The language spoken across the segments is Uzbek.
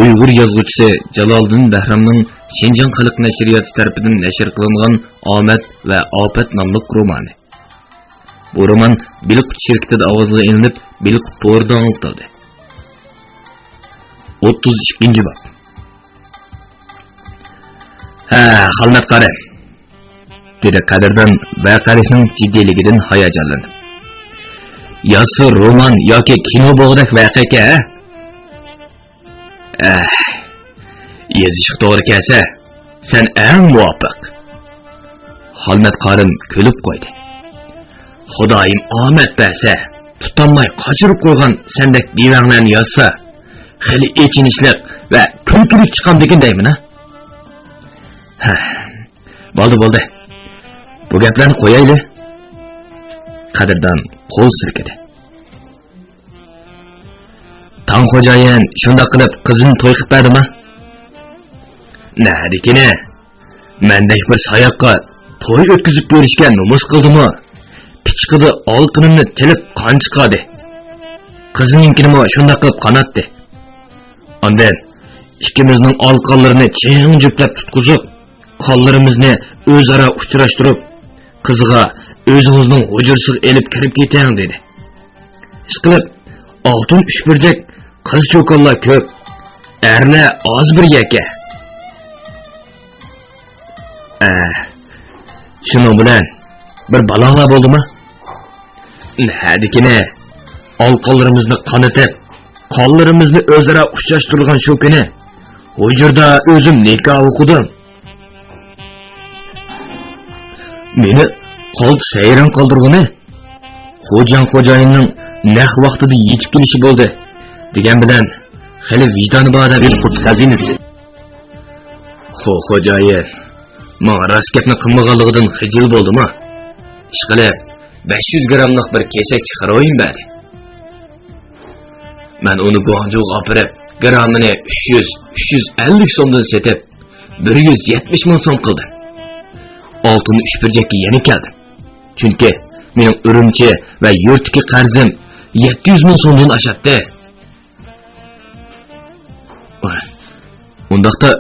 Uyghur yazgıçısı Jaloliddin Bahramning Şinjan Xalq Nashriyati tarafidan nashr qilingan Omad va Ofat nomli romani. Bu roman Bilqut şirkatida ovozga ilinib, Bilqut to'g'rida anglitildi. 32. bab. Xalmat qari. Dedi Qadirdan vaqalikning jiddiyligidan hayajonlanib. Yası roman yoki kino bo'g'dak voqea. Yazışıq doğru kelsa, sen en muvaffaq. Xalmat qarim kulib qo'ydi. Xudoyim omad bersa, tutanmay qochirib qo'ygan sendek bevanglarni yozsa, xili echinishliq va kulkilik chiqam degandaymi, ha? Bo'ldi. Bu gaplarni qo'yayli. Qadirdan qo'l silkidi. Tang xo'jayin shunda qilib qizini to'y qilib berdimi? Nadikine, mendek bir sayoqqa to'y o'tkazib berishga nomus qildimi? Pichqidi oltinimni tilib qon chiqadi. Qizininkini shunda qilib qanatdi. Ondan ikkimizning olqonlarini ching juplab tutqizib, qonlarimizni o'zaro uchrashtirib, qiziga o'zingizning hujursiga elib kirib ketang dedi. Ishqilib, oltin uchburjak qiz cho'konlar ko'p, erlar oz bir yaka. Şunun bilan bir balonlar bo'ldimi? Hadikine olqonlarimizni qanatib, qonlarimizni o'zaro uchrashtirgan shu kuni hujurda o'zim nikoh o'qidim. Meni qo'lt sayran qoldirgani xo'jayinning naq vaqtida yetib kelishi bo'ldi degan bilan xili vijdoni bor bir qut xazinasi. Xo'jayin Mana rasketni qilmaganligidan xijil bo'ldimi? Ishqilib 500 gramlik bir kesak chiqaroyim bari. Men uni Guangzhouga olib, gramini 350 so'mdan setib, 170 ming so'm qildim. Oltinni uchburjakka yana keldim. Chunki mening Urumchi va yurtga qarzim 700 ming so'mdan oshadi. Undaqda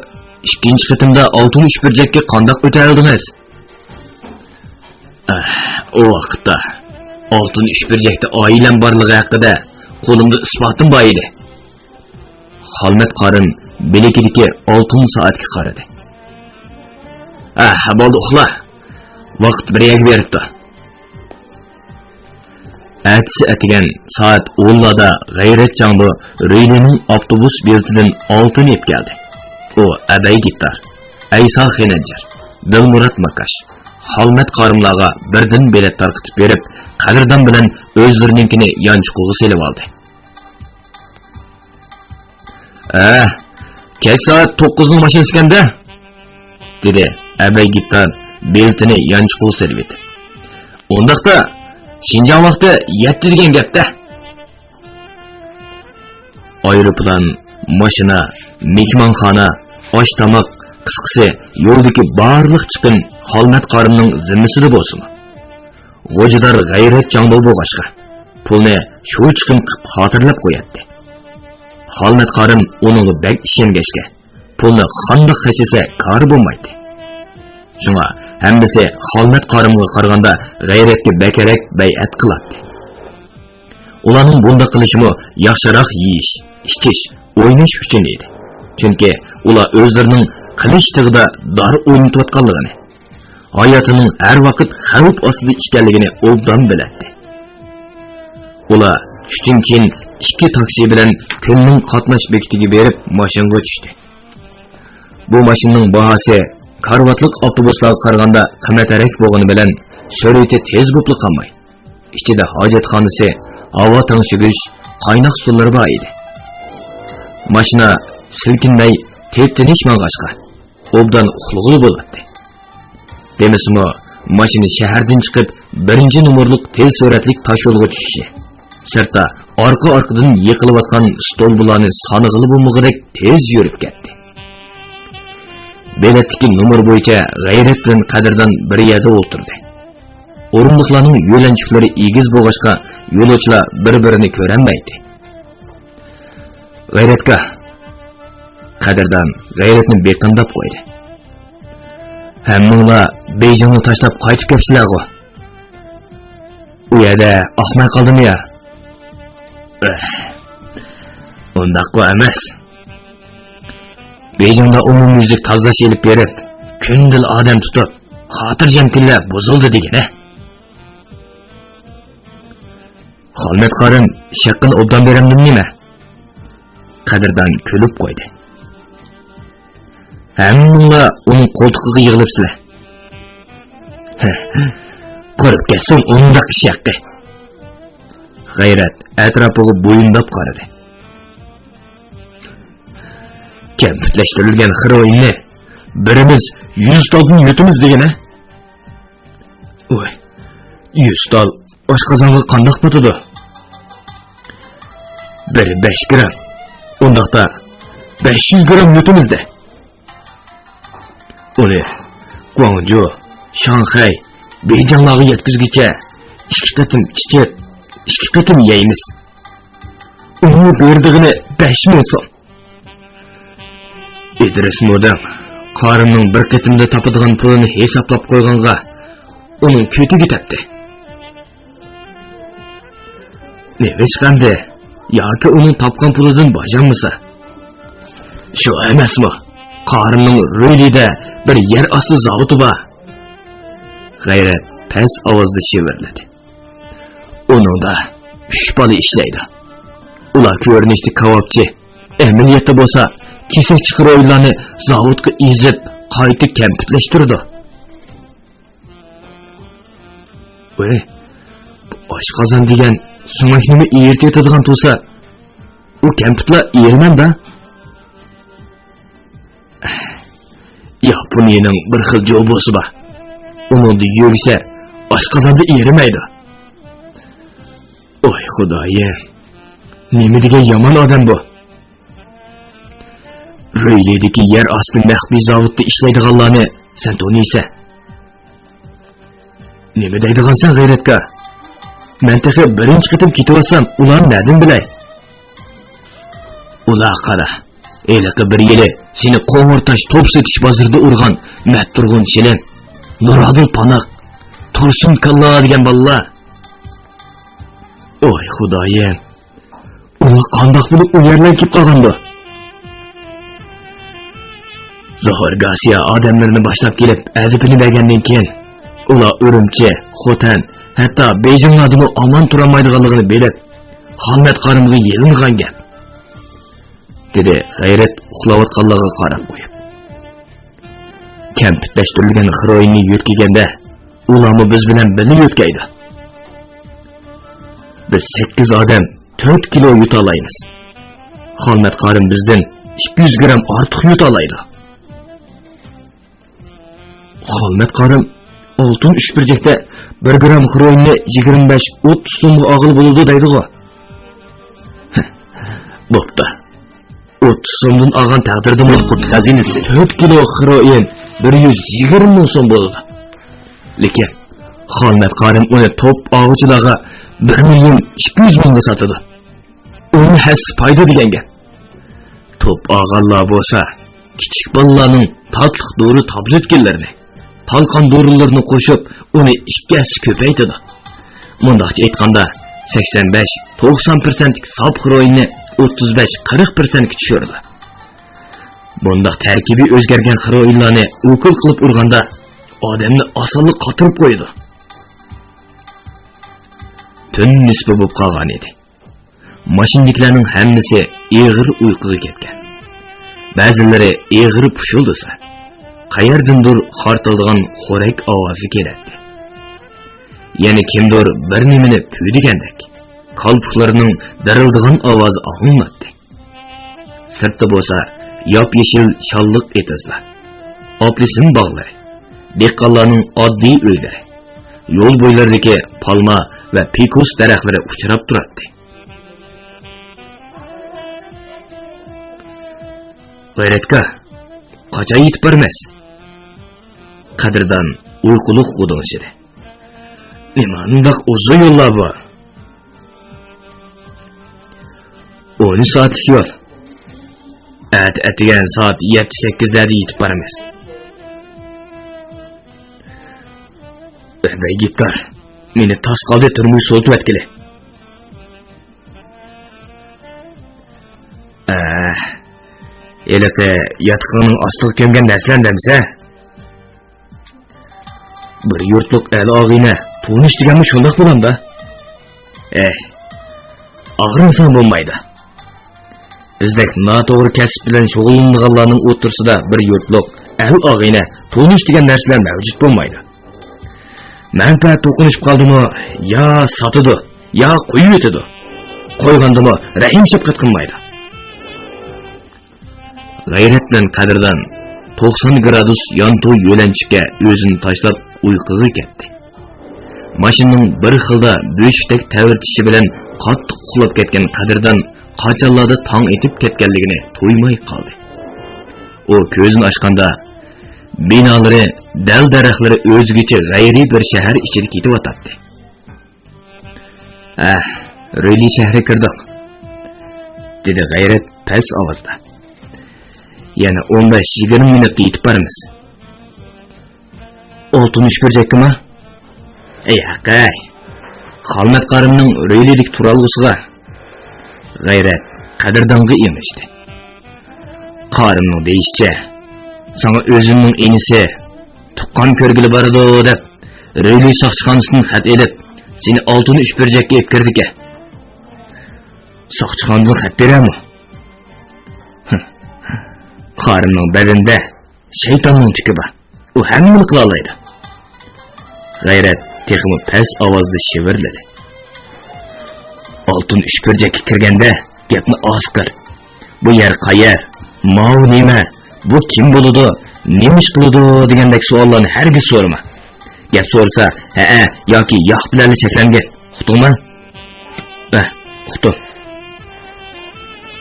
İkinci qıtımda oltin uchburjakka qandoq o'taldingiz? O vaqtda oltin uchburjakda oilam borligi haqida qo'limda isbotim bor edi. Xalmat qarim bilekidagi oltin soatga qaradi. Bo'ldi uxla. Vaqt birga beribdi. Atsi atigan soat 10da g'ayrat janbu Reylining avtobus beltidan oltin yeb keldi. O Abay Gittar, Aysa Xenanjar, Dilmurat Makash, Xalmat qarimlarga birdan bilet tarqitib berib, Qadirdan bilan o'zlarinikini yanchiqug'i selib oldi. Kech soat 9ning mashinasida, dedi Abay Gittar beltini yanchiqug'i selib etib. Undaqda Şinjan vaqti 7 degan gapda. Aeroplan, mashina, mehmonxona, osh tamoq, qisqasi yo'ldagi barliq chiqin Xalmat qarimning zimmisida bo'lsin. G'ojidar g'ayrat jangdo bo'lg'ashqa pulni shu chiqin qilib xotirlab qo'yadi. Xalmat qarim uning bak ishengashga pulni qandoq xachisa kar bo'lmaydi. Shunga hammasi Xalmat qarimga qaraganda g'ayratga bakarak bay'at qiladi. Ularning bunda qilishimi yaxshiroq yeyish, ichish, o'ynash uchun edi. Chunki ular o'zlarining qilish tig'ida dar o'ynatayotganligini, hayotining har vaqt xavf ostida ekanligini obdan biladi. Ular tushdan keyin ikki taksi bilan kunning qatnash bekitiga berib mashinaga tushdi. Bu mashinaning bahosi karvatlik avtobuslarga qaraganda qimmatroq bo'lgani bilan surati tez bo'lib qolmay. Ichida hojatxonasi, havo tangshig'ish, qaynoq suvlar bor edi. Mashina silkinmay teptinish mang'ashqa obdan uxlug'uli bo'ladi. Demasmi, mashina shahardan chiqib 1-nomerlik tez suratlik tosh yo'lga tushishi, sirtda orqa-orqadan yiqilayotgan stolbularni sanig'ili bo'lmag'idek tez yurib ketdi. Belatdagi nomer bo'yicha g'ayrat bilan Qadirdan bir yerda o'tirdi. O'rindiqlarning yo'lanchiklari egiz bo'lg'ashqa yo'lovchilar bir-birini ko'rolmaydi. G'ayratga Qadirdan g'ayratni beqindab qo'ydi. Hammanglar Beyjingni tashlab qaytib kelibsizlar-ku. U yerda oqmay qoldimi ya? Undaqqa emas. Beyjingda umumyuzlik tozalash elib berib, kundil odam tutib, xotirjam kunlar buzildi degan-a. Xolmat qorim shaqqini obdan beramdim nima? Qadirdan kulib qo'ydi. Hammanglar uning qo'ltig'iga yig'ilibsizlar. Ko'rib kelsin undaq ish haqqi. G'ayrat atrofiga bo'yinlab qaradi. Kampitlashtirilgan xiroyinni birimiz 100 doldan yutimiz degan-a? Voy, 100 dol oshqozonga qandoq botadi? Biri 5 gram. Undaqda 500 gram yutimizda. Uni Guangzhou, Shanxay, Beyjinglarga yetkazgicha 2 qatim ichib, 2 qatim yeymiz. Uni berdig'ini 5000 so'm. İdris Modam qorimning bir qatimda topadigan pulini hisoblab qo'yganga uning ko'tiga tepdi. Nevish qanday? Yoki uning topgan pulidan bajanmasa? Shu emasmi? Qorimning Ro'ylida bir yer osti zavodi bor. G'ayrat past ovozda shivirladi. Uningda 3 bola ishlaydi. Ular ko'rinishli kavobchi. Amaliyotda bo'lsa, kesak chiqaroylarni zavodga ezib, qayta kampitlashtirdi. Voy, oshqozon degan sumaknimi ertetadigan bo'lsa, u kampitlar ermanda. Yaponiyaning bir xil jo'bosi bor. Uningda yursa, oshqozonda erimaydi. Oy xudoyim, nima degan yomon odam bu? Ro'yledagi yer osti maxfiy zavodda ishlaydiganlarni sen taniysan. Nima deydigansan G'ayratga? Men texi birinchi qitim ketayotsam, ular nadan bilay? Ular qara. Eliqi bir yili seni Qo'ng'irtosh top setish bozorida urgan Matturg'un Shilin, Nuradil Panoq, Tursun Kalla degan bolalar. Oy xudoyim. Ular qandoq bo'lib u yerlarga kelib qolgandi? Zohir Garcia odamlarni boshlab kelib, adibini bergandan keyin ular Urumchi, Xotan, hatto Beyjinglardan omon turolmaydiganligini bilib, Xolmat qorimga yelingan gap. Dedi G'ayrat uxlayotganlarga qarab qo'yib. Kampitlashtirilgan xiroyinni yutkaganda, ularni biz bilan birga yutkaydi. Biz 8 odam 4 kilo yuta olamiz. Xolmat qorim bizdan 200 gram ortiq yuta oladi. Xolmat qorim oltin ishbirjakda 1 gram xiroyinni 25-30 so'mga og'il bo'ladi deydi-ku. Bo'pti. 30 so'mdan olgan taqdirda qut xazinasi 4 kilo xiroyin 120 ming so'm bo'ladi. Lekin Xolmat qorim uni top og'uchilarga 1.200.000 mingga sotadi. Uni has foyda deganga. Top og'anlar bo'lsa, kichik bolalarning tatliq dori tabletlarni, talqon dorilarni qo'shib, uni 2 hassa ko'paytirdi. Mundaqcha aytganda 85-90% sop xiroyinni 35-40% tushirdi. Bundaq tarkibi o'zgargan xiroyinlarni o'kil qilib urganda odamni osonlik qotirib qo'ydi. Tun nisbi bo'lib qolgan edi. Mashinliklarning hammasi eg'ir uyquga ketgan. Ba'zilari eg'iri pushildisa, qayerdandir xortildigan xo'rak ovozi keladi. Yana kimdir bir nimani puydigandek, qalpoqlarining darildigan ovozi og'ilmadi. Sirtda bo'lsa, yop-yeshil shalliq etizlar. Oplisin bog'lari, dehqonlarning oddiy uylari, yo'l bo'ylaridagi palma va pikos daraxtlari uchrab turadi. G'ayratga qachon yetib bormas? Qadirdan uyquliq g'udonshidi. Nima undaq uzun yo'llar bor? 10 soatlik yo'l. Atigan soat 7-8'lerde yetib boramiz. Gittar, meni Toshqalda turmush so'tib atkili. Elaqi yatqının ostiga ko'mgan narsalardansa? Bir yurtliq el og'ina tunish deganmi shundoq bo'landa? Og'rinsan bo'lmaydi. Bizdek noto'g'ri kasb bilan shug'ullanganlarning o'rtasida bir yurtliq el og'ina tunish degan narsalar mavjud bo'lmaydi. Manfaat to'qinishib qoldimi, yo sotadi, yo qo'yib o'tadi. Qo'ygandimi rahim shafqat qilmaydi. G'ayrat bilan qadrdan 90 gradus yonto'y yo'lanchikka o'zini tashlab uyquga ketdi. Mashinaning bir xilda bo'shdak tavirtishi bilan qattiq uxlab ketgan qadrdan qachonlarda tong etib ketganligini to'ymay qoldi. U ko'zini ochganda binolari, dal daraxtlari o'zgacha g'ayriy bir shahar ichida ketib o'tadi. Roli shahri kirdik, dedi G'ayrat past ovozda. Yana 15-20 minutda yetib boramiz. Oltunish burjakmi? Haqqay. Xolmat qarimning Rolilik turalg'usiga G'ayrat qadrdonga emishdi. Qarimning deyishcha, sana o'zimning enisi tuqqan ko'rgili boradi deb Roli soqchixonasidan xat elib, seni 63 burjakka kirdik. Soqchixondan xat berami? Qarimning badanda shaytonning tiki bor. U hammani qila oladi. G'ayrat texmi past ovozda shivirladi. 63 burjakka kirganda gapni oz qil. Bu yer qayer? Ma'u nima? Bu kim bo'ladi? Nima ish qiladi degandek savollarni hargiz so'rama. Gap so'rsa, yoki yo'q bilan cheklangin. Uqdingmi? Uqdim.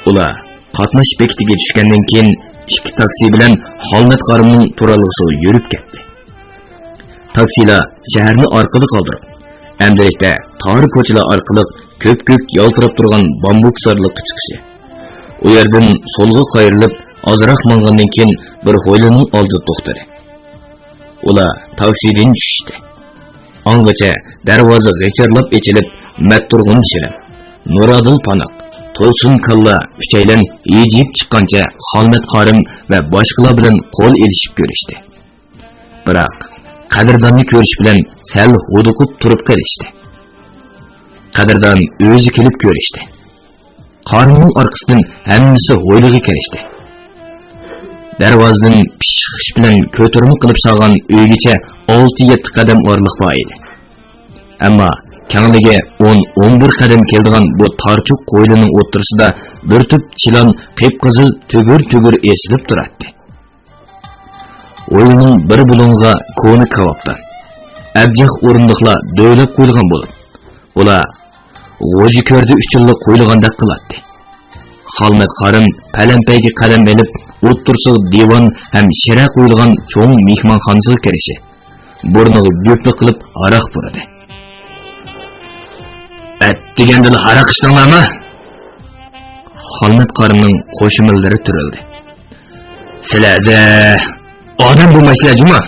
Ular qatnash bekitiga tushgandan keyin ikki taksi bilan Xolmat qarimning turalg'isiga yurib ketdi. Taksilar shaharni orqada qoldirib, endilikda tor ko'chalar orqali ko'p-ko'p yaltirab turgan bambuk sarliqqa chiqishi. U yerdan so'lga qayrilib, ozroq mang'andan keyin bir hovlining oldida to'xtadi. Ular taksidan tushdi. Ongacha darvoza g'ijirlab ochilib, Matturg'un Shirin, Nuradil Panoq, To'lsin Kalla uchaylan yejib chiqqancha Xolmat qarim va boshqalar bilan qo'l elishib ko'rishdi. Biroq qadrdonni ko'rish bilan sal huduqib turib qolishdi. Qadrdon o'zi kelib ko'rishdi. Qarimning orqasidan hammasi hovliga kirishdi. Darvozadan pishiqish bilan ko'tarma qilib solgan uygacha 6-7 qadam o'rliq bor edi. Ammo kengligi 10-11 qadam keldigan bu tarchuq qo'ylining o'rtasida bir tup chilon qip-qizil tugur-tugur esilib turardi. O'yinning bir bulunga ko'ni kavobdan abjaq o'rindiqlar do'ylab qo'yilgan bo'lib, ular g'o'ji ko'rdi uchunli qo'yilgandek qiladi. Xolmat qarim palampayga qadam elib, o'tirsa divon ham shira qo'yilgan cho'ng mehmonxonasiga kirishi. Burniga bo'pli qilib aroq buradi. Deganda aroq ichdinglarmi? Xolmat qarimning qo'shimillari turildi. Sizlarda odam bo'lmaysizlarmi?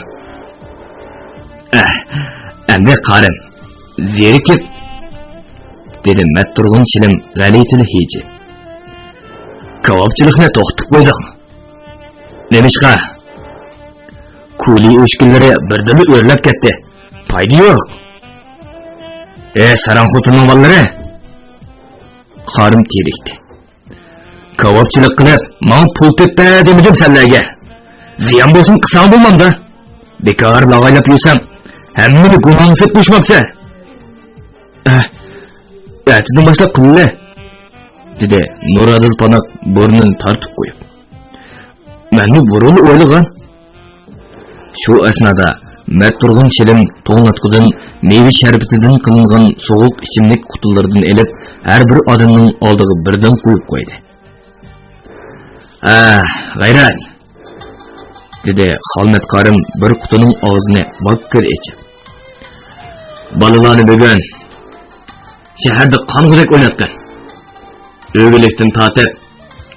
Endi qarim zerikib, dedi Matturg'un Shirin g'alitil hiji. Kavobchilikni to'xtatib qo'ydik. Nemishqa? Kuli o'shkunlari birdan o'rlab ketdi. Foyda yo'q. Saran xotinning bolalari? Qarim terikdi. Kavobchilik qilib, men pul teppa demadim senlarga. Ziyon bo'lsin qilsam bo'lmamda. Bekor lag'aylab yursam, hammani gunohsiz qo'shmoqsa. Atidan boshlab qildi, dedi Nuradil Panoq burnini tortib qo'yib. Meni burun o'ylagan. Shu asnoda Matturg'un Shirin to'nglatqudan meva sharbatidan qilingan sovuq ichimlik qutilaridan elib, har bir odamning oldiga birdan qo'yib qo'ydi. G'ayrat, dedi Xolmat qarim bir qutining og'zini bakkir ichib. Balalarni bugun shaharda qong'urak o'ynatgan. O'g'likdan tortib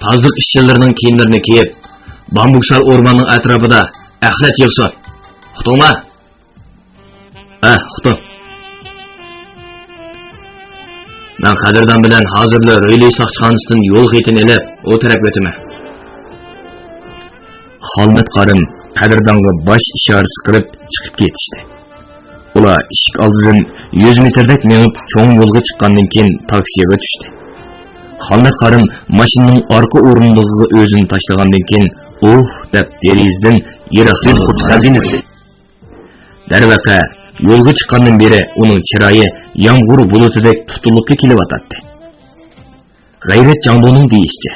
tazlık işçilerinin kiyimlerini giyip, Bambuksar ormanının etrafında ahlat yığsa. Uqding mi? Uqdim. Ben Qadirdan bilan hozirda Röyli soqchixonasidan yo'l xetini elib, o taraf o'taman. Xolmat qarim Qadirdonga bosh ishorasi qilib chiqib ketishdi. Ular eshik oldidan 100 metrdak menib cho'ng yo'lga chiqqandan keyin taksiga tushdi. Xolmat qarim mashinaning orqa o'rindig'iga o'zini tashlagandan keyin deb derizdan yiroqlik qut xazinasi. Darvaqa yo'lga chiqqandan beri uning chiroyi yomg'ir bulutidek tutilib kelyapti. G'ayrat Jangdoning deyishicha,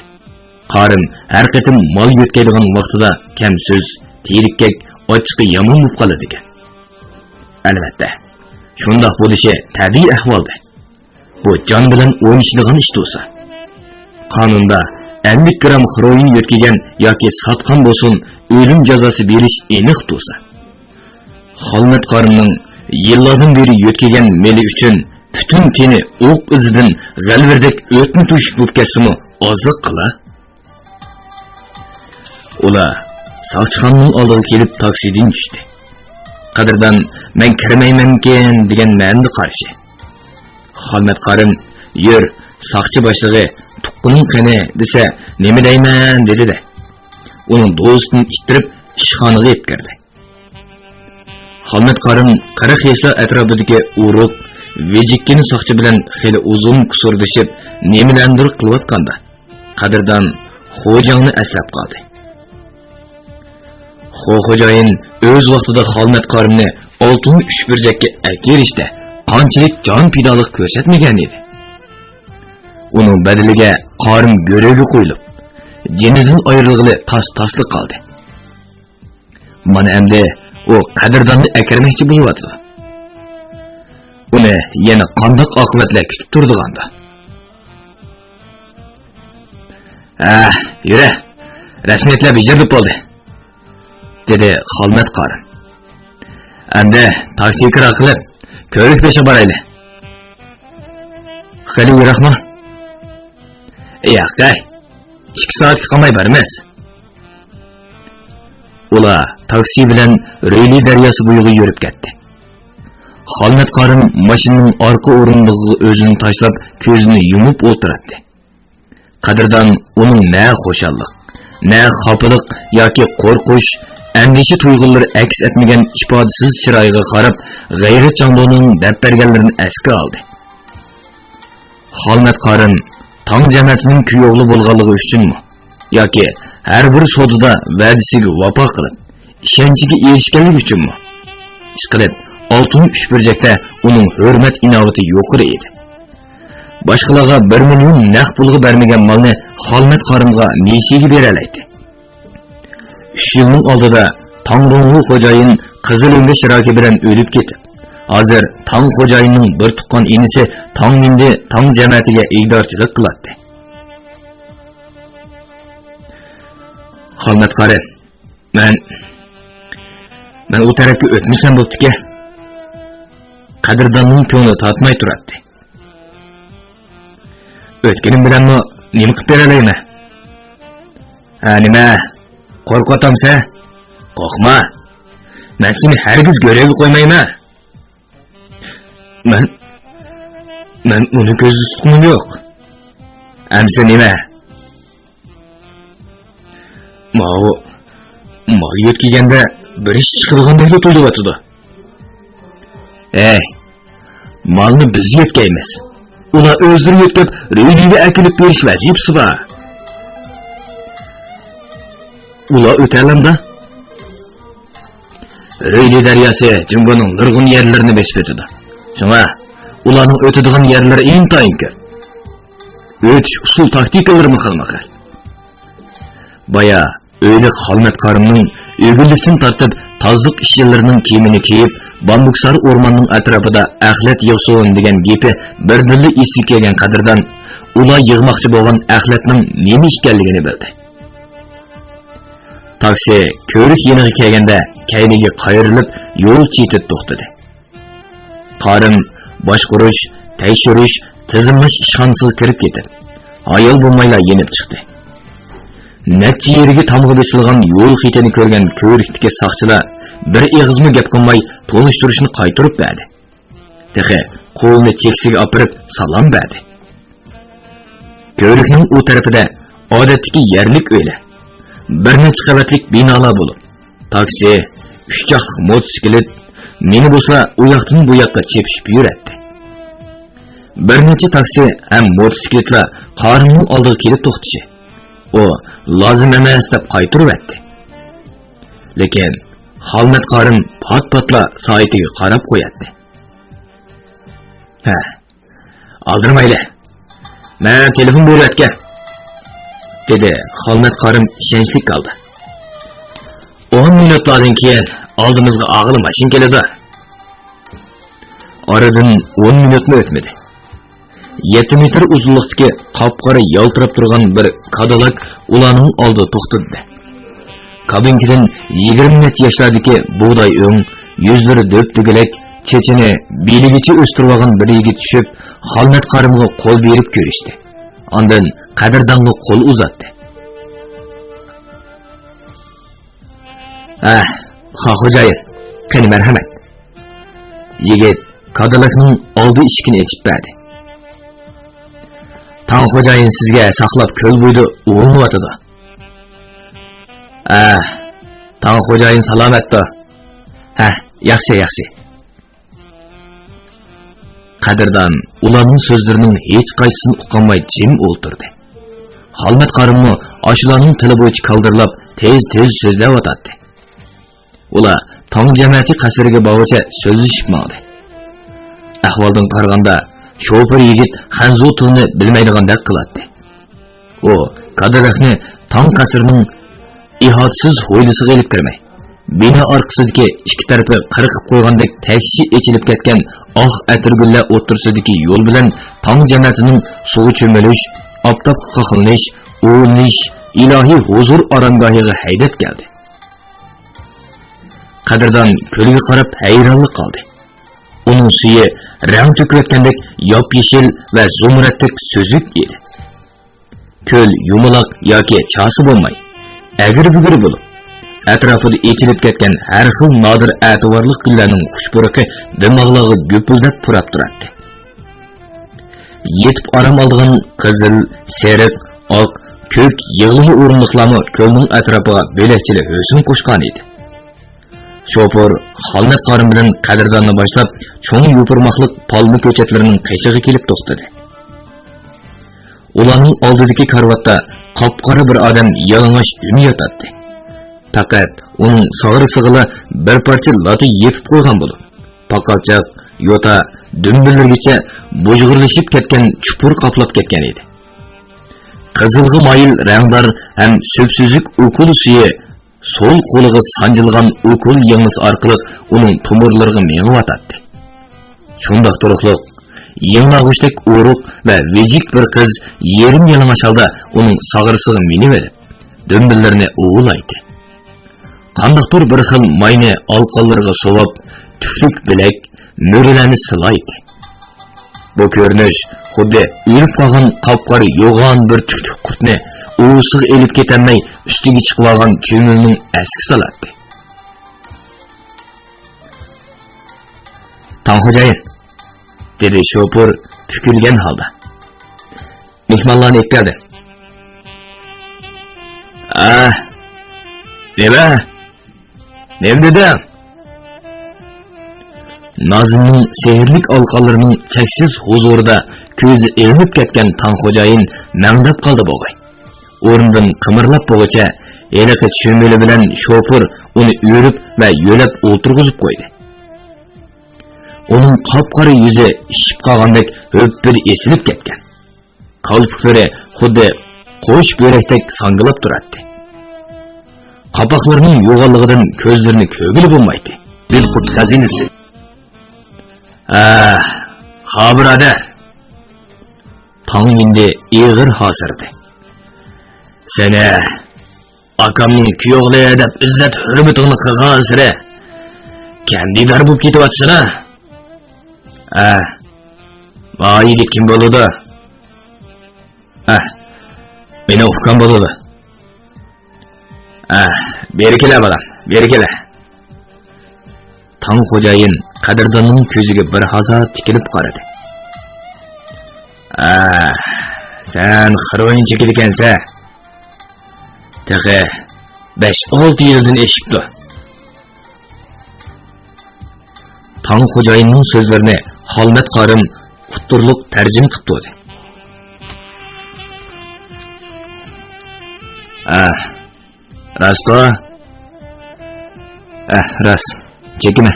qarim har qatim mol yo'tkaydigan vaqtida kam so'z, tirikkak, ochiqi yomon bo'lib qoladi ekan. Albatta, shundoq bo'lishi tabiiy ahvolda. Bu jon bilan o'ynashadigan ish bo'lsa, qonunda 50 gram heroin yetkigen yoki satqan bo'lsin, o'lim jazosi berish aniq bo'lsa, Xolmat qarimning yillardan beri yetkigen meli uchun butun teni o'q izidan g'alvirdek o'tni tushib bo'lib ketsa-mu, ozliq qila. Ular soqchixonning oldiga kelib taksidan tushdi. Qadirdan men kirmaymankin degan ma'noda qarshi. Xolmat qarim, "Yur, soqchi boshlig'i tuqqaning qani" desa, "Nima deyman?" dedi-de. Uning do'stini ittirib ishxonaga yetkazdi. Xolmat qarim 40 yoshlar atrofidagi uruq, vejikkini soqchi bilan xeli uzun kusurdashib, nimalardir qilayotganda Qadirdan xo'jongni eslab qoldi. Xo'jayin o'z vaqtida Xolmat qarimni oltin uchburjakka akirishda qanchalik jon pidolik ko'rsatmagan edi. Uning badaliga qarim görevga qo'yilib, jinidan ayrilg'ili tas-tasli qoldi. Mana endi o Qadirdonni akirmoqchi bo'lyapti. Uni yana qandoq oqibatlar kutib turdiganda. Yura, rasmiyatlar bejirilib bo'ldi, dedi Xolmat qarim. Endi taksi kira qilib, ko'rik pesha borayli. Xali yuraqmi? Yo'q, 2 soatga qolmay boramiz. Ular taksi bilan Röyli daryosi bo'yiga yurib ketdi. Xolmat qarim mashinaning orqa o'rindig'iga o'zini tashlab, ko'zini yumib o'tirdi. Qadirdan uning na xo'shallik, na xafaliq yoki qo'rqish, andisha tuyg'ulari aks etmagan ifodasiz chiroyiga qarab, G'ayrat Jangdoning deb berganlarini esga oldi. Xolmat qarim tong jamiyatining kuyovli bo'lganligi uchunmi yoki har bir sodida va'dasiga vafo qilib, ishonchiga erishganligi uchunmi? Ishqilib, oltin uchburjakda uning hurmat inovati yuqori edi. Boshqalarga 1 million naqd pulga bermagan molni Xolmat qarimga neshiga bera oladi. 3 yilning oldida Tangrunlu xo'jayin qizil o'ngish roki bilan o'lib ketib, hozir Tang xo'jayinning bir tuqqan inisi Tangmindi Tang jamiyatiga egdorchilik qiladi. Xolmat qarim, men u tarafga o'tmasam bo'pti-ki. Qadirdonning ko'ngli tatmay turadi. O'tganim bilanmi nima qilib beralayman? Nima? Qo'rqotamsa? Qo'rqma. Men seni hargiz görevga qo'ymayman. Men uni ko'zda tutganim yo'q. Amsa nima? Mol yetkiganda bir ish chiqilgandek tuyulyapti. Molni biz yetkaymiz. Ular o'zlari yetkab, Röyliga akilib berish vazifasi bor. Ular o'talamda. Röyli daryosi Jumboning nurg'un yerlarini besib o'tadi. Shunga ularning o'tadigan yerlari intayin ko'p. O'tish usul taktikalari xilma-xil. Baya öyle Xolmat qarimning o'g'illikdan tortib tozliq ishchilarining kiyimini kiyib, Bambuksar o'rmonining atrofida axlat yig'sin degan gapi birdinli esga kelgan Qadirdan ular yig'moqchi bo'lgan axlatning nima ekanligini bildi. Taksi ko'rik yeniga kelganda kayniga qayrilib yo'l chetida to'xtadi. Qarim boshqurish, tekshirish, tizimlash ishxonasiga kirib ketdi. Ayol bo'lmaylar yenib chiqdi. Netçi yeriga tamg'i besilgan yo'l xitini ko'rgan ko'rikdagi saqchilar bir eg'izmi gap qilmay tonishtirishni qaytarib berdi. Texe qo'lni cheksiga opirib salom berdi. Ko'rikning u tarafida odatdagi yerlik uylar, bir necha qavatlik binolar bo'lib, taksi, uchchoqlik motosiklet meni bo'lsa u yoqdan bu yoqqa chepishib yuradi. Bir necha taksi ham motosikletlar qarimning oldiga kelib to'xtashi. O lozim emas deb qaytarib etdi. Lekin Xolmat qarim pat-patla soatiga qarab qo'yadi. Ha, aldirmayli. Men telefon bo'layotgan, dedi Xolmat qarim ishonchli qoldi. 10 minutlardan keyin oldimizga og'il mashin keladi. Oradan 10 minutni o'tmadi. 7 metr uzunlikdagi qop-qora yaltirab turgan bir Cadillac ularning oldida to'xtadi. Kabinkidan 20 yoshlardagi buğday o'ng, yuzlari do'ptigilak, chechini beligicha o'stirib olgan bir yigit tushib, Xolmat qarimga qo'l berib ko'rishdi. Ondan qadrdonga qo'l uzatdi. Xo'jayin, qani marhamat. Yigit Cadillacning oldi eshigini ochib berdi. Tan xo'jayin sizga saqlab ko'l bo'yida o'rnayotdi. Tan xo'jayin salomatda. Yaxshi. Qadrdon ularning so'zlarining hech qaysisini uqolmay jim o'ltirdi. Xolmat qarimni ashulaning tili bo'yicha qaldirlab, tez so'zlab o'tadi. Ular tong jamiyati qasriga boruvchi so'zlashib maqdi. Ahvoldan qaraganda şoför yigit Hanzu tilini bilmaydigandek qiladi. O Cadillacni tong qasrining ihotsiz ho'ylisiga ilib kirmay, bino orqasidagi ikki tarafi qirqib qo'ygandek taksi echilib ketgan oq atirgullar o'tirsidagi yo'l bilan tong jamiyatining suvi cho'milish, oftob qoqilish, o'rnish, ilohiy huzur oromgohiga haydab keldi. Qadrdon ko'lga qarab hayronlik qoldi. Onun suyu rang to'kayotgandek yop-yeshil va zumratdek so'zuk edi. Ko'l yumaloq yoki chasi bo'lmay, agir-bugir bo'lib, atrofida echilib ketgan har xil nodir e'tiborlik gullarning xushburuqi dimog'log'i gupildab turab turardi. Yetib orom olgan qizil, seriq, oq, ko'k yig'li o'rinliqlarni ko'lning atrofiga bo'lakchili husn qo'shgan edi. Şoför Xolmat qarim bilan qadrdonni boshlab, cho'ng yupurmoqlik palma ko'chatlarining qishig'i kelib to'xtadi. Ularning oldidagi karvatda qop-qora bir odam yalang'och uni yotadi. Faqat uning sag'ri-sig'ili bir parcha lati yetib qo'ygan bo'lib, paqalchoq, yota, dumbillargacha bo'jg'irlashib ketgan chupur qoplab ketgan edi. Qizilg'i moyil rangdor ham so'psuzlik ukul suyi sol qo'liga sanjilgan ukul yangiz orqali uning tumurlariga mengib atadi. Shundoq turuqliq, yengag'ushdek o'ruq va vejik bir qiz yerim yalang'och holda uning sag'risiga minib olib, dumbillarini uvulaydi. Qandoqdir bir xil mayni alqonlarga sovab, tuflik bilak, mo'rilarni silaydi. Bu ko'rinish xuddi o'lib qolgan qop-qora yo'g'on bir tuktuk qurtni uvusiga elib ketamay ustiga chiqib olgan ko'ngilning aski soladi. Tan xo'jayin, dedi shoför tukilgan holda. Mehmonlarni ekadi. Nima dedim? Nazimning sehrlik alqonlarining cheksiz huzurida ko'zi ilinib ketgan Tan xo'jayin mangdab qoldi bo'g'ay. O'rnidan qimirlab bo'g'icha, eliqi cho'mili bilan shoför uni o'rib va yo'lab o'tirg'izib qo'ydi. Uning qop-qora yuzi ishib qolgandek o'ppir esilib ketgan. Qalpoqlari xuddi qo'sh bo'rakdek sangilib turardi. Qapoqlarining yo'g'onligidan ko'zlarini ko'gili bo'lmaydi. Dilqut xazinasi. Xabrada. Tong indi ig'ir hozirdi. Seni akamning kuyoqlari deb izzat hurmatini qilgan sira kandidar bo'lib ketyapsana. Mayli kim bo'ladi? Meni o'qgan bo'ladi. Beri kele balam, beri kele. Tang xo'jayin qadrdonning ko'ziga bir hazo tikilib qaradi. Sen xaroyin chekid ekansan. Taqa 5-6 yildan eshitdi. Tang xo'jayinning so'zlarini Xolmat qorim qutturliq tarjima qilib qo'ydi. Rasko? Ras. Çekime.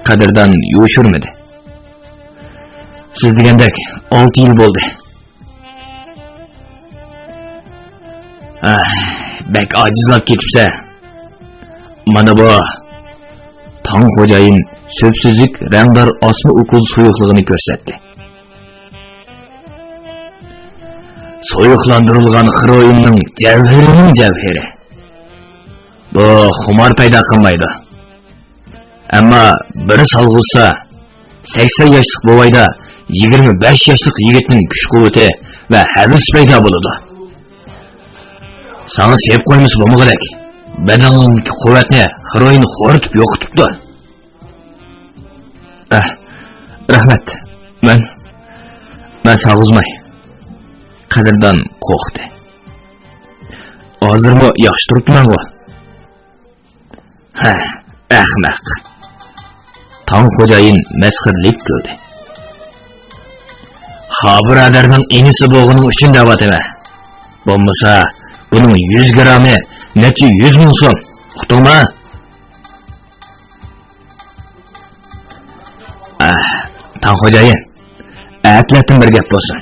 Qadrdon yo'shurmadi. Siz degandek 6 yil bo'ldi. Bek ajizlab ketibsa. Mana bu Tang xo'jayin so'psizlik rangdor osma ukul suyuqligini ko'rsatdi. Soyuqlandirilgan xiroyimning javhirining javhiri. Bu xumor paydo qilmaydi. Ammo biri salg'ilsa 80 yoshlik bo'vayda 25 yoshlik yigitning kuch-quvvati va havis paydo bo'ladi. Sana sevib qo'ymiz bo'lmag'ilak. Badaningdagi quvvatni xiroyini xo'ritib yo'qotibdi. Rahmat. Men sag'izmay. Qadrdon qo'rqdi. Hozirmi yaxshi turibman ku? Ahmaq. Tang xo'jayin masxirlik qildi. Birodarning inisi bo'g'ining uchun da'vat ema. Bo'lmasa, buning 100 grammi necha 100 ming so'm. Uqdingmi? Tang xo'jayin, atlatim bir gap bo'lsin,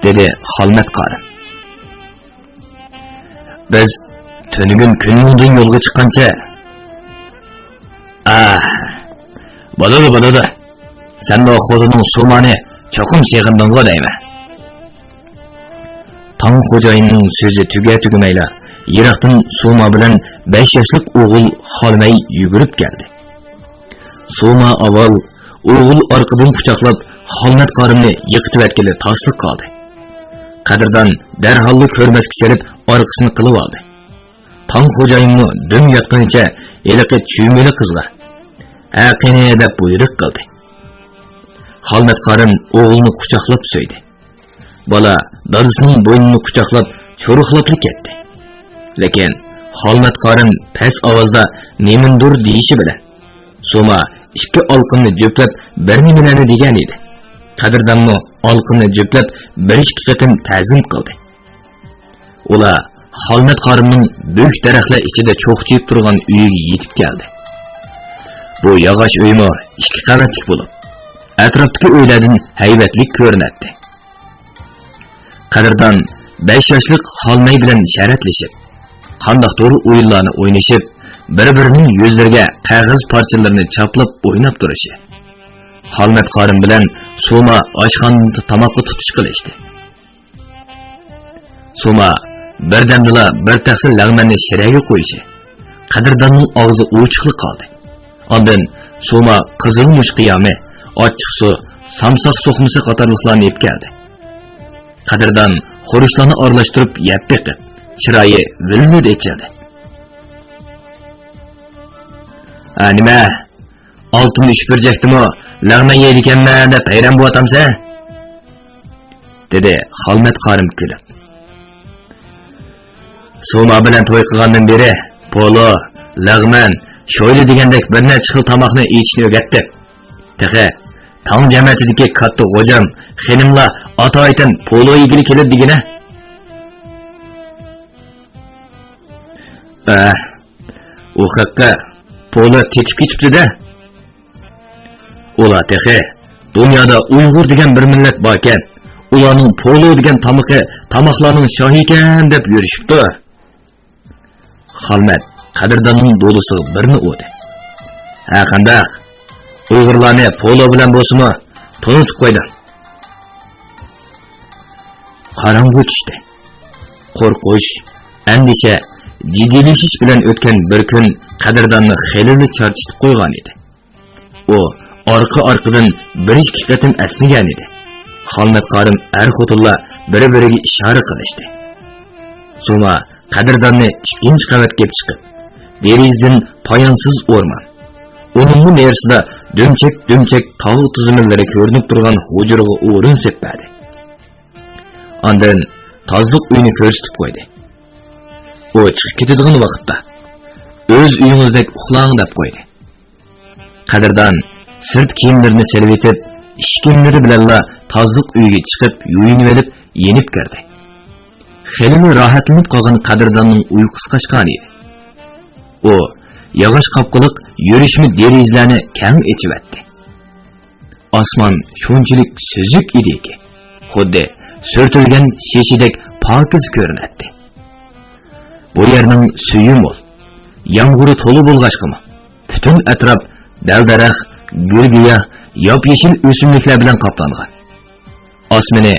dedi Xolmat qorim. Biz tunugun kuningdan yo'lga chiqqancha bo'ladi. Sen bu xo'janing sumani cho'qim seg'indingga deyman. Tang xo'jayinning so'zi tugamayla yiroqdan Suma bilan 5 yoshlik o'g'il Xolmay yugurib keldi. Suma avval o'g'il orqadan quchoqlab Xolmat qorimni yiqitib atkili tasliq qoldi. Qadrdon darhol ko'rmasga serib orqasini qilib oldi. Tang xo'jayinni dum yotganicha eliqi chuyumeli qizga aqini deb buyruq qildi. Xolmat qorim o'g'ilni quchoqlab so'ydi. Bola dadasining bo'ynini quchoqlab cho'ruqlab ketdi. Lekin Xolmat qorim past ovozda nemindur deyishi bilan Suma ikki olqinni jo'plab bir nimani degan edi. Qadrdonmi olqinni jo'plab bir-ikki qatim ta'zim qildi. Ular Xolmat qorimning bo'sh daraxtlar ichida cho'qchiyib turgan uyiga yetib keldi. Bu yog'och uymi 2 qavatlik bo'lib, atrofdagi uylardan haybatlik ko'rinadi. Qadrdon 5 yoshlik Xolmay bilan sharatlashib, qandoqdir o'yinlarni o'ynashib, bir-birining yuzlariga qog'oz parchalarini chaplab o'ynab turishi. Xolmat qorim bilan Suma oshxonada tomoqqa tutish qilishdi. Suma birdamdala bir taqsil lag'manni shiraga qo'yishi. Qadrdonning og'zi ochiqlik qoldi. Ondan Suma qizil mush qiyomi, ochiq suv, samsoq so'qmisi qatorliqlarni yeb keldi. Qadrdon xurishlarni aralashtirib yeb beqib, chiroyi vilmid echadi. Nima? Oltin ish berjakdimi? Lag'man yeydiganman deb hayron bo'latamsan? Dedi Xolmat qorim kulib. Suma bilan to'y qilgandan beri polo, lag'man, sho'yli degandek bir necha xil tomoqni yeyishni o'rgatdim. Taqa tong jamiyatidagi katta xo'jam, xonimlar ata-aytan polo yegili keladi degina. U haqqa polo ketib ketibdi-da. Ular taqa dunyoda Uyg'ur degan bir millat bor ekan. Ularning polo degan tomoqlarning shohi ekan deb yurishibdi. Xolmat qadrdonning do'lisi birni o'di. Qandaq? Uyg'urlarni polo bilan bo'lsa-mu, to'nitib qo'ydi. Qorong'u tushdi. Qo'rqish, andisha, jiddilashish bilan o'tgan bir kun qadrdonni xelini charchitib qo'ygan edi. U orqa-orqadan bir-ikki qatim asnigan edi. Xolmat qorim xotinlar bir-biriga ishora qilishdi. Suma qadrdonni ikkinchi qavatga kelib chiqib, derizdan poyonsiz o'rmon, onun nersida dömçek tağ tuzumlari ko'rinib turgan hujraga o'rin sepadi. Ondan tozliq uyni ko'rsatib qo'ydi. O chiqib ketadigan vaqtda o'z uyingizdek uxlang deb qo'ydi. Qadrdon sirt kiyimlarini selib etib, ish kiyimlari bilanla tozliq uyga chiqib, yuyinib olib, yenib kirdi. Xelimi rohatlanib qolgan qadrdonning uyqusi qochgan edi. O yog'och qopqiliq yurishmi derizlarni kang echivatdi. Osmon shunchalik suzuk ediki, xuddi sürtülgen şişidek pakiz ko'rinadi. Bu yerning suyi mo'l, yomg'iri to'li bo'lg'achqimi, butun atrof dal-daraxt, gul-giyoh, yop-yeshil o'simliklar bilan qoplangan. Osmoni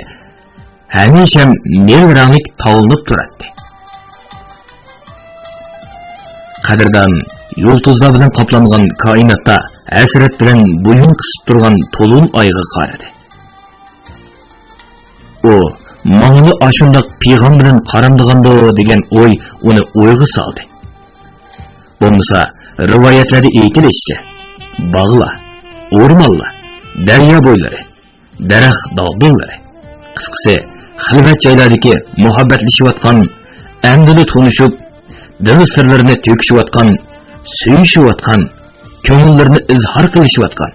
hamisha nil ranglik tovlanib turadi. Qadrdon yulduzlar bilan qoplangan koinotda hasrat bilan bo'yin qisib turgan to'lun oyga qaradi. O, mağlı aşındaq peyğam bilan qaramdiganda degan o'y uni o'yga soldi. Bo'lmasa, rivoyatlarda aytilishicha, bog'lar, o'rmonlar, daryo bo'ylari, daraxt dog'donlari, qisqasi, xilvat joylardagi muhabbatlashayotgan, amdili tunishib, dil sirlarini to'kishayotgan, suyishayotgan, ko'ngillarni izhor qilishayotgan,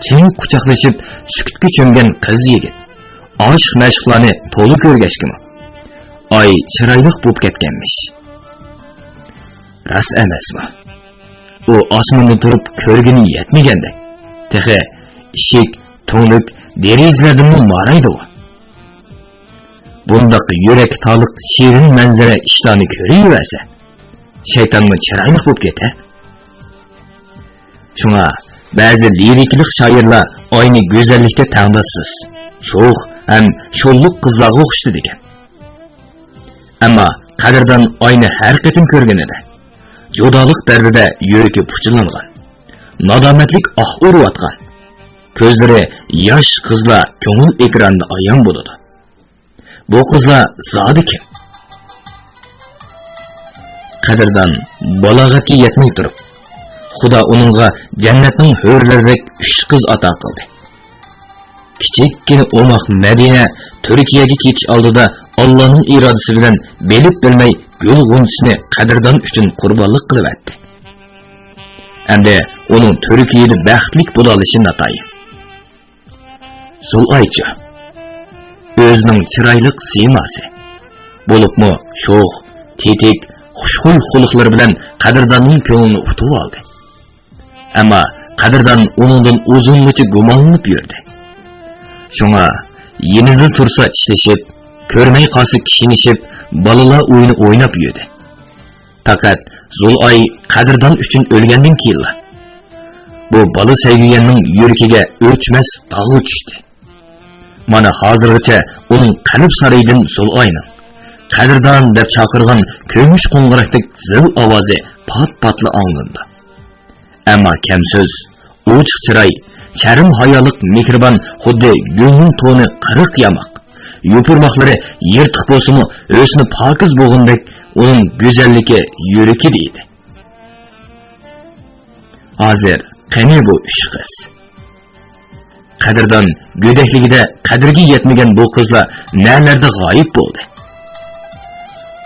chin quchoqlashib, sukutga cho'mgan qiz yigit aşk məşqlarını to'liq ko'rgachkimi, ay chiroyliq bo'lib ketganmish. Ras emasmi? O osmonda turib ko'rgini yetmaganda, tehi ishik, to'nlik, derizlardan maraydi u. Bundaq yurak toliq shirin manzara ishlarni ko'raversa, shaytonning chiroyliq bo'lib ketar. Shunga ba'zi liriklik shoirlar oyni go'zallikda tangdassiz, sho'x hem şolluk kızlarga o'xshaydi degan. Ammo qadrdon oyni har qatim ko'rganida judolik dardida yuragi puchlangan, nadomatlik urayotgan, ko'zlari yosh qizlar ko'ngil ekranida ayon bo'ladi. Bu qizlar zodi kim? Qadrdon balog'atga yetmay turib, Xudo uningga jannatning hurlaridek 3 qiz ato qildi. Kichikkina o'moq Madina Turkiyaga ketish oldida Allohning irodasi bilan belib bilmay gul g'unsini qadrdon uchun qurbonlik qilib atdi. Endi uning Turkiyada baxtlik bo'la olishi natoyin. Zul'aycha o'zining chiroyli siymasi bo'libmi sho'x, tetik, xushxuy xulqlari bilan qadrdonning ko'nglini utib oldi. Ammo qadrdon uningdan uzungacha gumonlanib yurdi. Şuna yeniden tursa işleşip, körmey qası kişinişip, balalar oyunu oynap yürüdü. Fakat Zul'ay qadrdon üçün ölgenden kiyilla. Bu balı sevgiyeninin yürkege ölçmez dağı düştü. Mana hazırgacha onun qalb saraydan Zul'ayning qadrdon deb chaqirgan ko'mish qo'ng'iroqdek zil ovozi pat-patli anglandi. Ammo kam so'z, ochiq chiroy, Çarım hayalık mikrban xuddi gülün tonu qırıq yamak. Yupurmaqları yırtık bolsumu özünü pakiz boğundek onun güzelliki yüreki deydi. Hazır qani bu 3 qiz. Qadrdon gödekligida qadrga yetmagan bu qizlar nelerde g'oyib bo'ldi.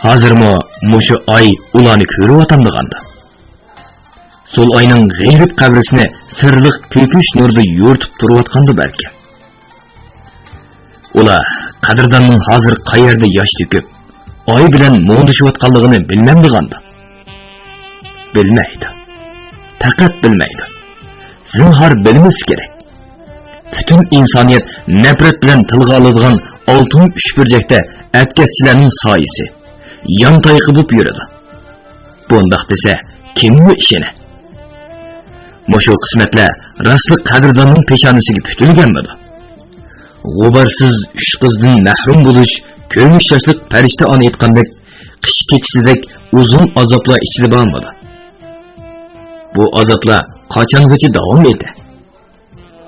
Hazırmı mushu ay ularni ko'rib otamdiganda. Sol ayning g'ayrib qabrisini sirliq ko'kish nurda yo'rtib turayotgandi balki. Ular qadrdonning hozir qayerda yosh to'kib, oy bilan mo'ndishayotganligini bilmaydiganda. Bilmaydi. Faqat bilmaydi. Zinhor bilmesi kerak. Bütün insoniyat nafrat bilan tilga oladigan oltin uchburjakda atkaschilarning soyisi, yantayqi bo'lib yuradi. Bundaq desa, kimmi ishini? Moşu qismatlar rastli qadrdonning peshonasiga putilganmidi? G'ubarsiz 3 qizdan mahrum bo'lish, ko'mish yoshlik farishta ona aytgandek, qish kechisidek uzun azoblar ichida bo'lmadi. Bu azoblar qachongacha davom etdi?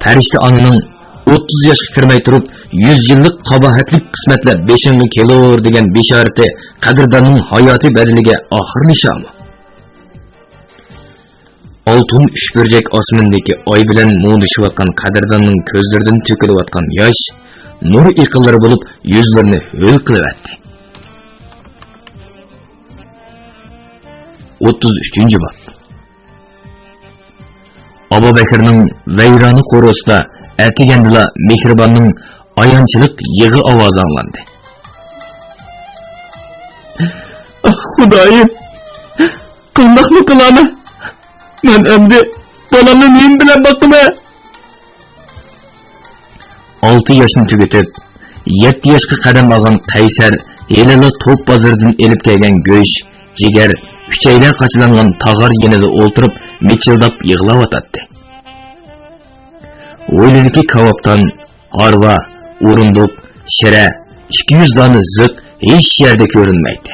Farishta onaning 30 yoshga kirmay turib 100 yillik qabohatlik qismatlar beshinga kelur degan beshorati qadrdonning hayotiy badaliga oxirlashami? Oltin uchburjak osmondagi oy bilan mo'ndishayotgan qadrdonning ko'zlaridan to'kilayotgan yosh nur iqillari bo'lib yuzlarini ho'l qilyapti. 33-bob. Abu Bakirning vayroni qo'rosida atigandila Mehribonning ayonchilik yig'i ovozi anglandi. Xudoyim, qandoqmi qilaman? Men endi bolamni men bilan boqaman. 6 yoshni tugatib, 7 yoshga qadam olgan Qaysar elini to'p bozoridan elib kelgan go'sht, jigar, uchaylar qachilangan tog'ar yenida o'ltirib, michildab yig'layotdi. O'yladiki kavobdan harva, o'rindiq, shira, 200 dona ziq hech yerda ko'rinmaydi.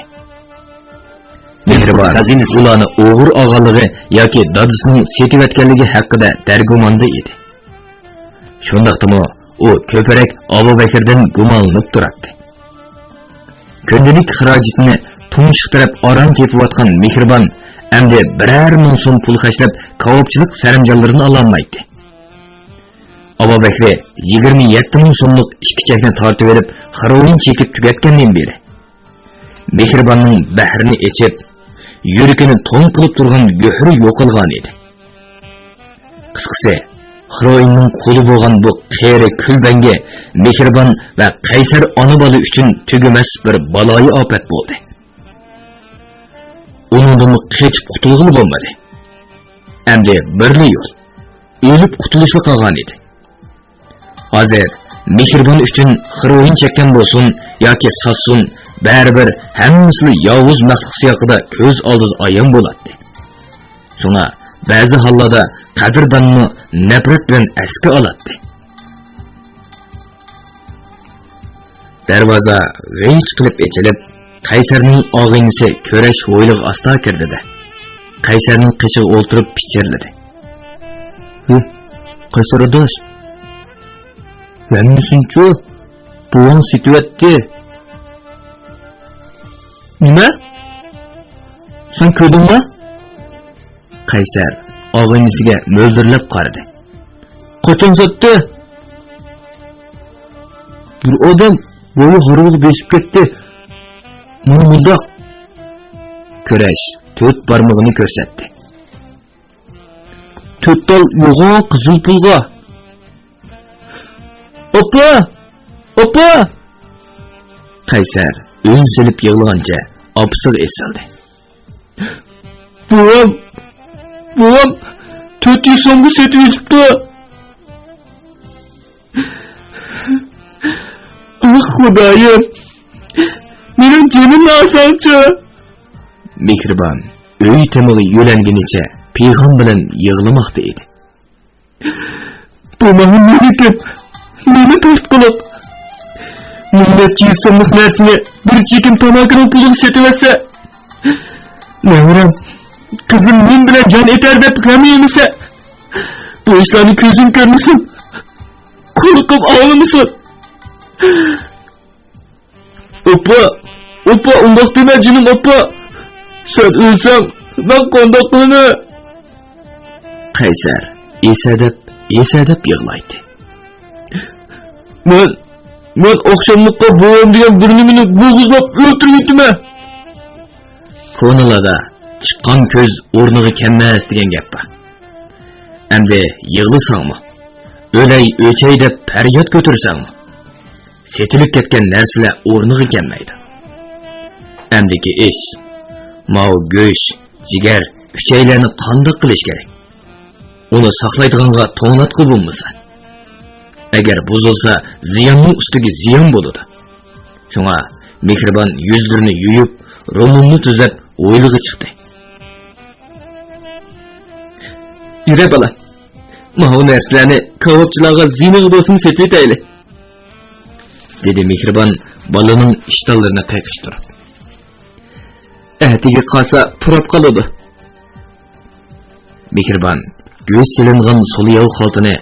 Mehribon ularni o'g'ir og'aligi yoki dadisining setivatganligi haqida dargumonda edi. Shundaqdimi u ko'parak Abu Bakirdan gumonlanib turardi. Kundalik xarajatni tunchiqtirib orom tepayotgan Mehribon endi birer ming so'm pul xashlab kavobchilik sarimjonlarini ololmaydi. Abu Bakir 27 ming so'mlik ishkichakni tortib olib, xaroyin chekib tugatgandan beri Mehribonning bahrini echib, yuragini to'n qilib turgan go'hri yo'qolgan edi. Qisqasi, xaroyinning qo'li bo'lgan bu qeri kulbanga Mehribon va Qaysar ona bola uchun tugamas bir baloyi ofat bo'ldi. Uningdan qechib qutulg'ili bo'lmadi. Endi birli yo'l, o'lib qutulishga qolgan edi. Hozir Mehribon uchun xaroyin chekkan bo'lsin yoki sassun, baribir hammasi yovuz maxluq siyoqida ko'z oldida ayon bo'ladi. Shuna ba'zi hollarda qadrdonni nafrat bilan asga oladi. Darvoza g'inch qilib ochilib, Qaysarning og'inisi ko'rash ho'yliq asta kirdi-da. Qaysarning qishig'i o'ltirib pichirladi. Qaysar do'st, yangisinchu buvang situatdi. Nima? Sen ko'rdingmi? Qaysar og'inisiga mo'ldirlab qaradi. Qachon sotdi? Bir odam bo'yi g'urug'i besib ketdi. Mana bundoq. Ko'rash 4 barmog'ini ko'rsatdi. 4 tal yo'g'on qizil pulga. Opa! Opa! Qaysar o'yin silib yig'lagancha opisiga esildi. Buvam 400 so'mga setib yutibdi. Xudoyim, mening jonimni olsangchi. Mehribon uy temig'i yo'langunicha pig'am bilan yig'lamoqda edi. Bu meniki, meni to'rt qilib, millat 100 so'mlik narsani bir chekim tomakining puliga setib olsa, nevram qizim men bilan jon etar deb g'am yemasa, bu ishlarni ko'zing ko'rmasin, qo'rqib og'lamasin. Opa, undoq dema jinim opa. Sen o'lsam, men qandoq qilaman? Qaysar esadab yig'laydi. Men oqshomlikqa bo'lim degan bir nimani bo'g'izlab o'ltiribman. Ko'nilada chiqqan ko'z o'rniga kelmas degan gap bor. Endi yig'lasangmi? O'chay deb faryod ko'tarsangmi? Setilib ketgan narsalar o'rniga kelmaydi. Endiki ish, mau go'sht, jigar, uchaylarni qanday qilish kerak? Uni saqlaydiganga to'nglatqu bo'lmasa. Agar buzilsa, ziyonning ustiga ziyon bo'ladi. Shunga Mehribon yuzlarini yuyib, ro'monni tuzab o'ylig'i chiqdi. Yura bola. Mana narsalarni kavobchilarga ziynaga bo'lsin setayli. Dedi Mehribon bolaning ishtallarini qayqishtirib. Ahtiga qolsa purab qoladi. Mehribon go'sht silingan suluyav xaltini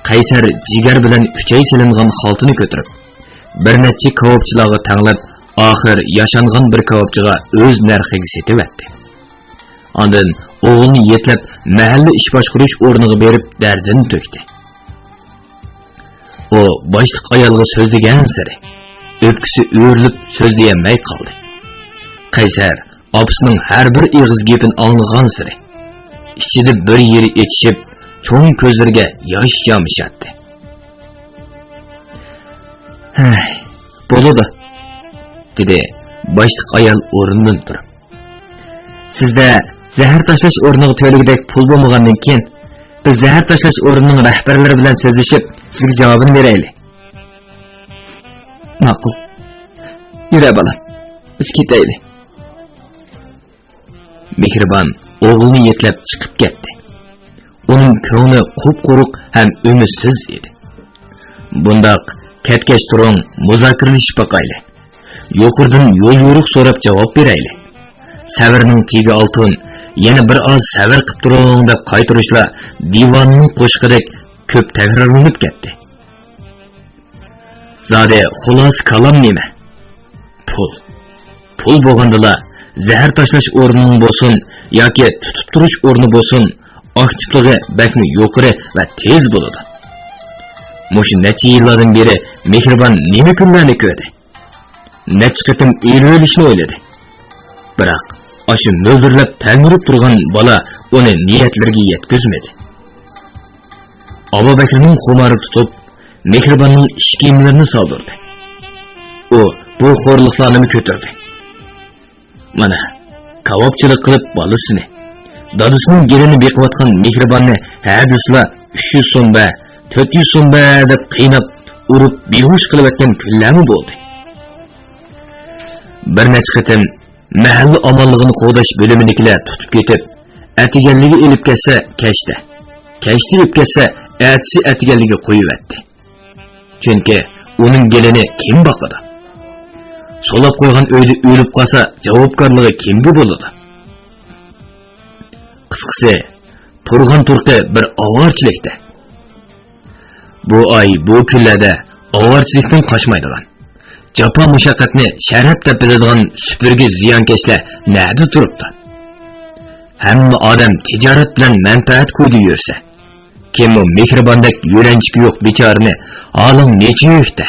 Qaysar jigar bilan uchay silingan xaltini ko'tarib, bir necha kavobchilarga tanglab, oxir yashangan bir kavobchiga o'z narxiga setibdi. Ondan o'g'ilni yetlab mahalla ish boshqarish o'rniga berib dardini to'kdi. O boshliq ayolga so'zlagan sari o'pkisi o'rilib so'zlayolmay qoldi. Qaysar opasining har bir ig'iz gapini anglagan sari ichida bir yeri etishib, cho'ng ko'zlariga yosh yomishatdi. Bo'ladi, dedi boshliq ayol o'rnidan turib. Sizda zahar tashlash o'rniga to'ligidek pul bo'lmagandan keyin biz zahar tashlash o'rnining rahbarlari bilan so'zlashib, sizga javobini beraylik. Ma'qul. Yura bolam, biz ketaylik. Mehribon o'g'ilni yetlab chiqib ketdi. Uning ko'ngli qup-quruq ham umidsiz edi. Bundaq ketkash turib muzokaralashib boqayli. Yo'qirdan yo'l yo'riq so'rab javob berayli. Sabrning tegi oltin, yana bir oz sabr qilib turing deb qaytarishlar divonning qo'shqidek ko'p takrorlanib ketdi. Zade xulos kalam nima? Pul bo'lgandala zahar tashlash o'rnining bo'lsin yoki tutib turish o'rni bo'lsin, aktivligi bakmi yuqori va tez bo'ladi. Mushu necha yillardan beri Mehribon nima kunlarni ko'rdi? Necha qitim o'lishni o'yladi. Biroq ashu mo'ldirlab talmirib turgan bola uni niyatlariga yetkazmadi. Abu Bakrning xumori tutib, Mehribonning ish kiyimlarini soldirdi. U bu xo'rliqlarni ko'tardi. Mana kavobchilik qilib bolasini, dadasining gelini beqiyotgan Mehribonni hadisla 300 so'm ba, 400 so'm ba deb qiynab, urib behush qilib o'tgan kunlarmi bo'ldi. Bir necha qitim mahalla omonligini qo'g'dash bo'limidagilar tutib ketib, atiganligi elib kelsa kashda, kashda elib kelsa atiganligi qo'yibdi. Chunki uning gelini kim boqadi? Solab qo'ygan uyda o'lib qolsa javobgarligi kimga bo'ladi? Qisqasi, turgan turqi bir ovorchilikda. Bu ay, bu kunlarda ovorchilikdan qochmaydigan, jafo mushaqqatni sharaf deb biladigan supurgi ziyonkashlar nada turibdi? Hamma odam tijorat bilan manfaat ko'rdi yursa, kim o Mehribondek yo'lanchik yo'q bechorani oling necha yo'qda?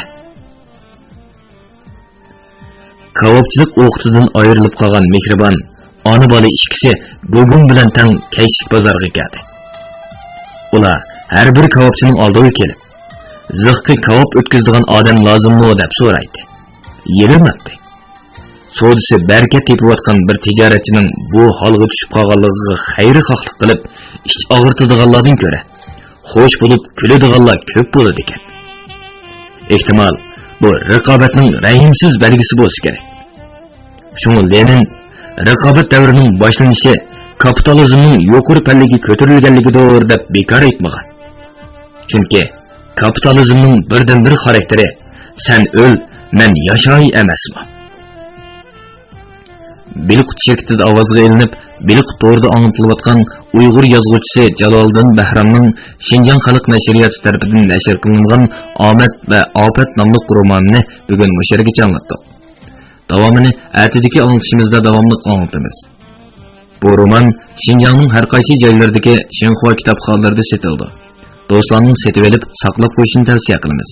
Kavobchilik o'qitidan ayrilib qolgan Mehribon ona bola ikkisi Go'gun bilan tang kayshik bozorga keldi. Ular har bir kavobchining oldiga kelib, ziqqa kavob o'tkazadigan odam lozimmi deb so'raydi. Yerilmabdi. Sodisi barkat tepayotgan bir tijoratchining bu holga tushib qolganligiga xayri xohlik qilib, ish og'irtadiganlardan ko'ra xo'sh bo'lib kuladiganlar ko'p bo'ladi ekan. Ehtimol bu raqobatning rahimsiz belgisi bo'lsa kerak. Shunga Lenin raqobat davrining boshlanishi kapitalizmning yuqori pallaga ko'tarilganligidir deb bekor aytmagan. Chunki kapitalizmning birdan bir xarakteri sen o'l, men yashay emasmi? Biliq şirketida ovozga ilinib, Biliq to'rda anglatilayotgan Uyg'ur yozuvchisi Jaloliddin Bahramning Xinjiang xalq nashriyati tarafidan nashr qilingan Omad va Ofat nomli romanini bugun mushargacha anglatdik. Davomini atidagi anglitishimizda davomli anglatamiz. Bu roman Xinjiangning har qaysi joylaridagi Xinhua kitobxonalarida sotildi. Do'stlarning setib olib, saqlab qo'yishini tavsiya qilamiz.